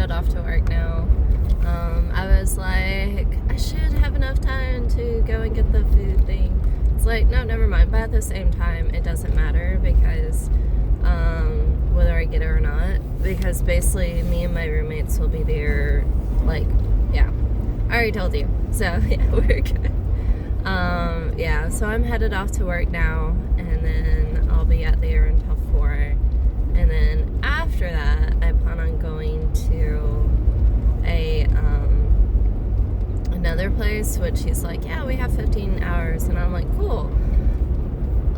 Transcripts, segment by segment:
headed off to work now. I was like, I should have enough time to go and get the food thing. It's like, no, never mind. But at the same time, it doesn't matter because whether I get it or not, because basically me and my roommates will be there. Like, yeah, I already told you. So yeah, we're good. Yeah, so I'm headed off to work now, and then I'll be out there until 4. And then after that, I plan on going to another place, which he's like, yeah, we have 15 hours. And I'm like, cool.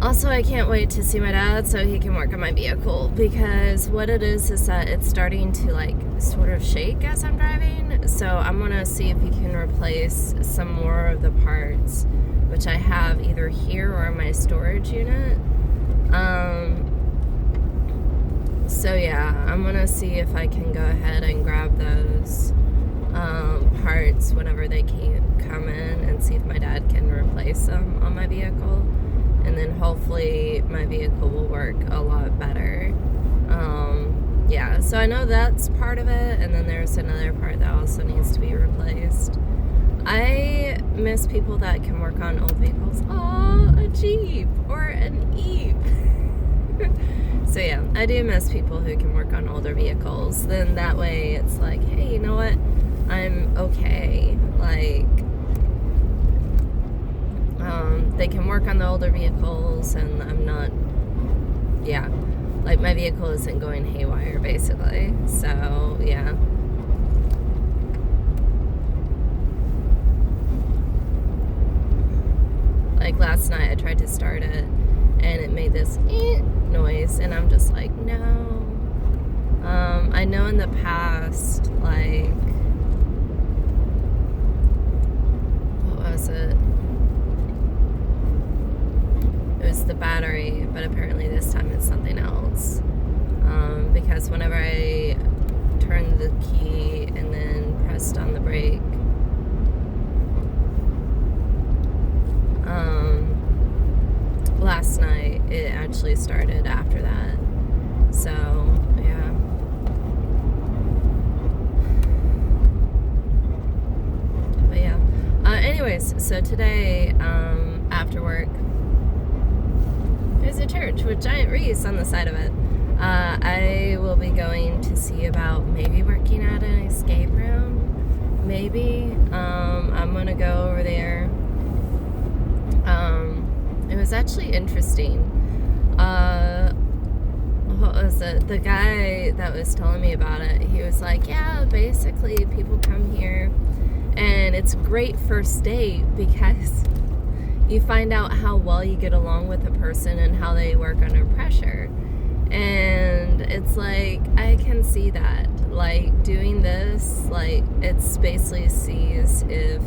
Also, I can't wait to see my dad so he can work on my vehicle, because what it is that it's starting to like sort of shake as I'm driving. So I'm gonna see if he can replace some more of the parts, which I have either here or in my storage unit. So yeah, I'm gonna see if I can go ahead and grab those parts whenever they come in, and see if my dad can replace them on my vehicle. And then hopefully my vehicle will work a lot better. Yeah, so I know that's part of it, and then there's another part that also needs to be replaced. I miss people that can work on old vehicles. Oh, a Jeep or an Eve. So yeah, I do miss people who can work on older vehicles. Then that way it's like, hey, you know what? I'm okay. Like, they can work on the older vehicles, and I'm not, yeah, like my vehicle isn't going haywire basically. So yeah. Like last night I tried to start it and it made this noise, and I'm just like, no. I know in the past, like, what was it? It was the battery, but apparently this time it's something else. Because whenever I turned the key and then pressed on the brake, last night it actually started after that. So yeah. But yeah. Anyways, so today, after work, there's a church with giant wreaths on the side of it. I will be going to see about maybe working at an escape room. Maybe. I'm gonna go over there. It was actually interesting. What was it? The guy that was telling me about it, he was like, yeah, basically people come here and it's a great first date because you find out how well you get along with a person and how they work under pressure. And it's like, I can see that. Like, doing this, like, it's basically sees if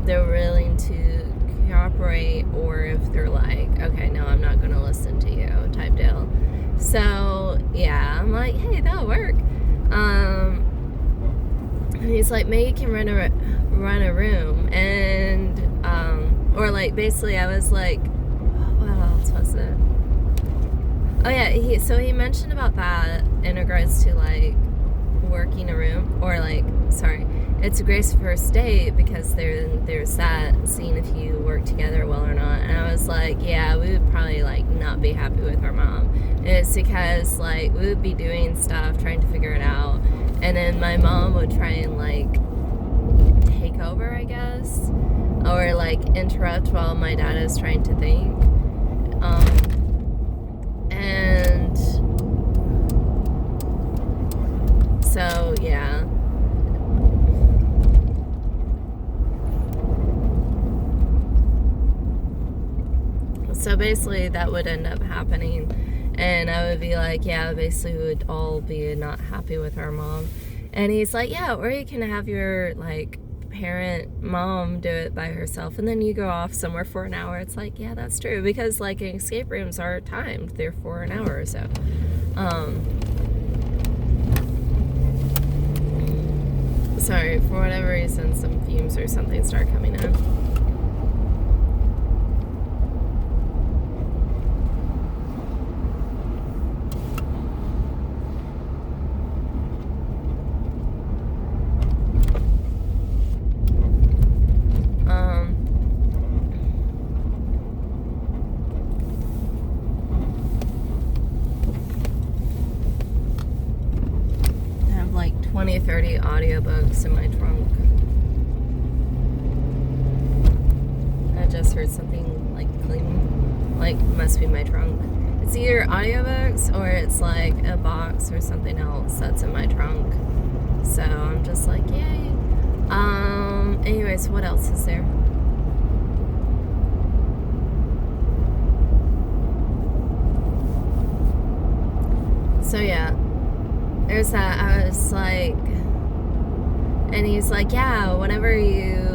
they're willing to cooperate, or if they're like, okay, no, I'm not going to listen to you type deal. So, yeah, I'm like, hey, that'll work. And he's like, maybe you can run a room. And, or like, basically I was like, what else was it? Oh yeah, he mentioned about that in regards to like working a room, or like, sorry, it's a great first date because there's that, seeing if you work together well or not. And I was like, yeah, we would probably like not be happy with our mom. And it's because like we would be doing stuff, trying to figure it out, and then my mom would try and like take over, I guess, or like interrupt while my dad is trying to think. And so yeah. So basically that would end up happening, and I would be like, yeah, basically we would all be not happy with our mom. And he's like, yeah, or you can have your like parent mom do it by herself, and then you go off somewhere for an hour. It's like, yeah, that's true, because like escape rooms are timed, they're for an hour or so. Sorry, for whatever reason some fumes or something start coming in. me 30 audiobooks in my trunk. I just heard something like cling, like must be my trunk. It's either audiobooks or it's like a box or something else that's in my trunk. So I'm just like, yay. Anyways, what else is there? So yeah, there's that. I was like, and he's like, yeah, whenever you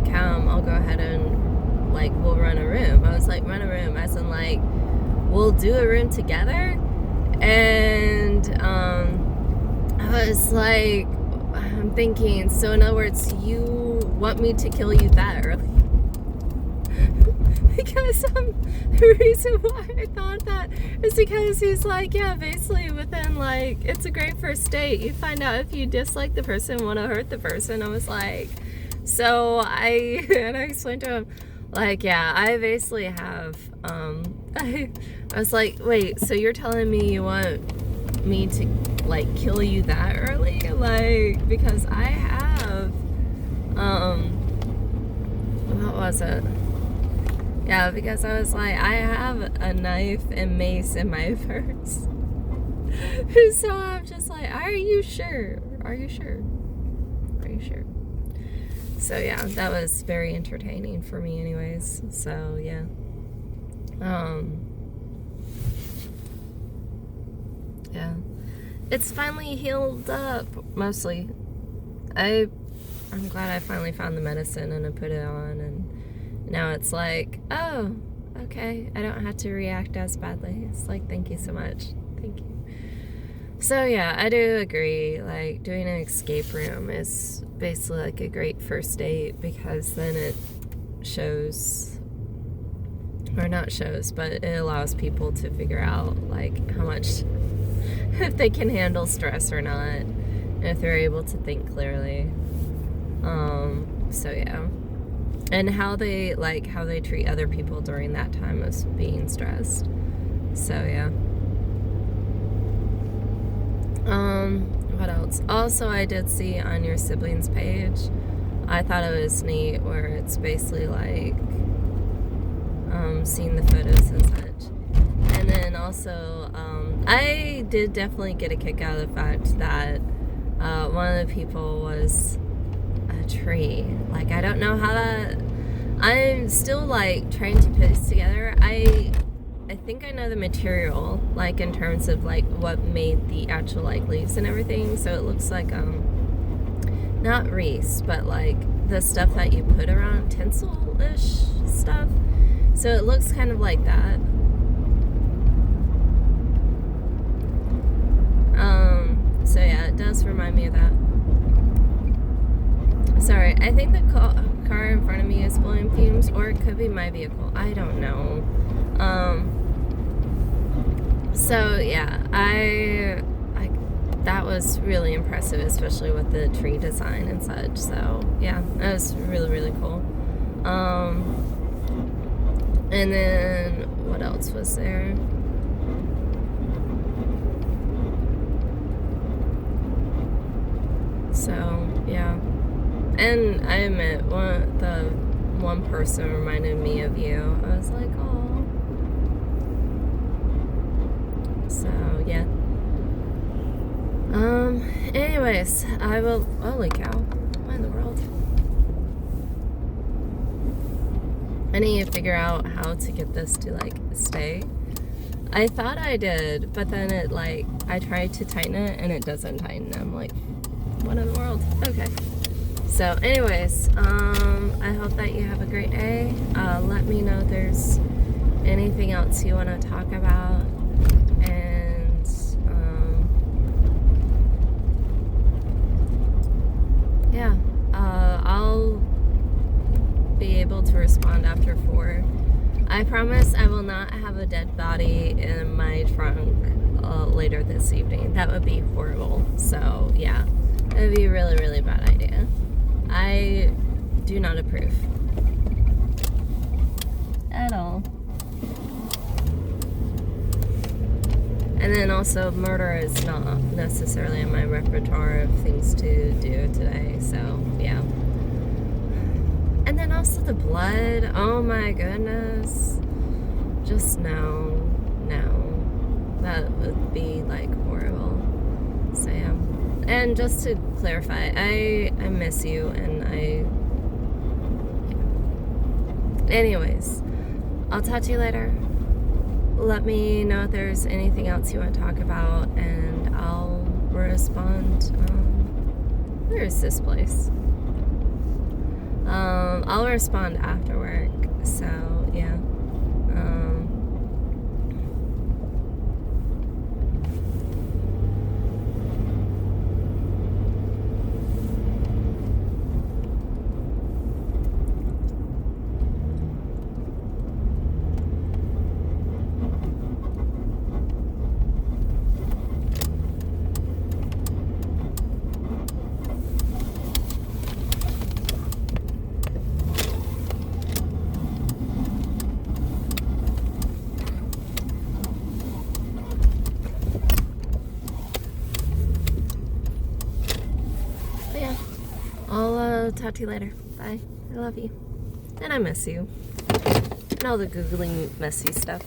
come, I'll go ahead and like we'll run a room. I was like, run a room as in like we'll do a room together. And I was like, I'm thinking, so in other words, you want me to kill you that early? Because the reason why I thought that is because he's like, yeah, basically within like, it's a great first date. You find out if you dislike the person, want to hurt the person. I was like, so I explained to him, like, yeah, I basically have, I was like, wait, so you're telling me you want me to like kill you that early? Like, because I have, what was it? Yeah, because I was like, I have a knife and mace in my purse. So I'm just like, are you sure? Are you sure? Are you sure? So yeah, that was very entertaining for me anyways. So yeah. Yeah. It's finally healed up, mostly. I'm glad I finally found the medicine and I put it on, and now it's like, oh, okay, I don't have to react as badly. It's like, thank you so much. Thank you. So yeah, I do agree, like, doing an escape room is basically like a great first date, because then it shows, or not shows, but it allows people to figure out, like, how much, if they can handle stress or not, and if they're able to think clearly. So yeah. And how they treat other people during that time of being stressed. So yeah. What else? Also, I did see on your siblings page, I thought it was neat, where it's basically like seeing the photos and such. And then also, I did definitely get a kick out of the fact that one of the people was a tree. Like, I don't know how that, I'm still like trying to put this together. I think I know the material, like in terms of like what made the actual like leaves and everything. So it looks like not wreaths, but like the stuff that you put around, tinsel-ish stuff. So it looks kind of like that. So yeah, it does remind me of that. Sorry, I think the car in front of me is blowing fumes, or it could be my vehicle. I don't know. So yeah, I that was really impressive, especially with the tree design and such. So yeah, that was really, really cool. And then what else was there? So yeah. And I admit, one person reminded me of you. I was like, oh. So yeah. Anyways, I will. Holy cow! What in the world? I need to figure out how to get this to like stay. I thought I did, but then it like I tried to tighten it and it doesn't tighten. I'm like, what in the world? Okay. So anyways, I hope that you have a great day. Let me know if there's anything else you want to talk about. And yeah, I'll be able to respond after 4. I promise I will not have a dead body in my trunk later this evening. That would be horrible. So yeah, it would be a really, really bad idea. I do not approve at all. And then also, murder is not necessarily in my repertoire of things to do today, so yeah. And then also the blood, oh my goodness. Just no. That would be like horrible. So yeah. And just to clarify, I miss you, and yeah. Anyways, I'll talk to you later. Let me know if there's anything else you want to talk about, and I'll respond. Where is this place? I'll respond after work, so yeah. But yeah, I'll talk to you later. Bye. I love you. And I miss you. And all the Googling messy stuff.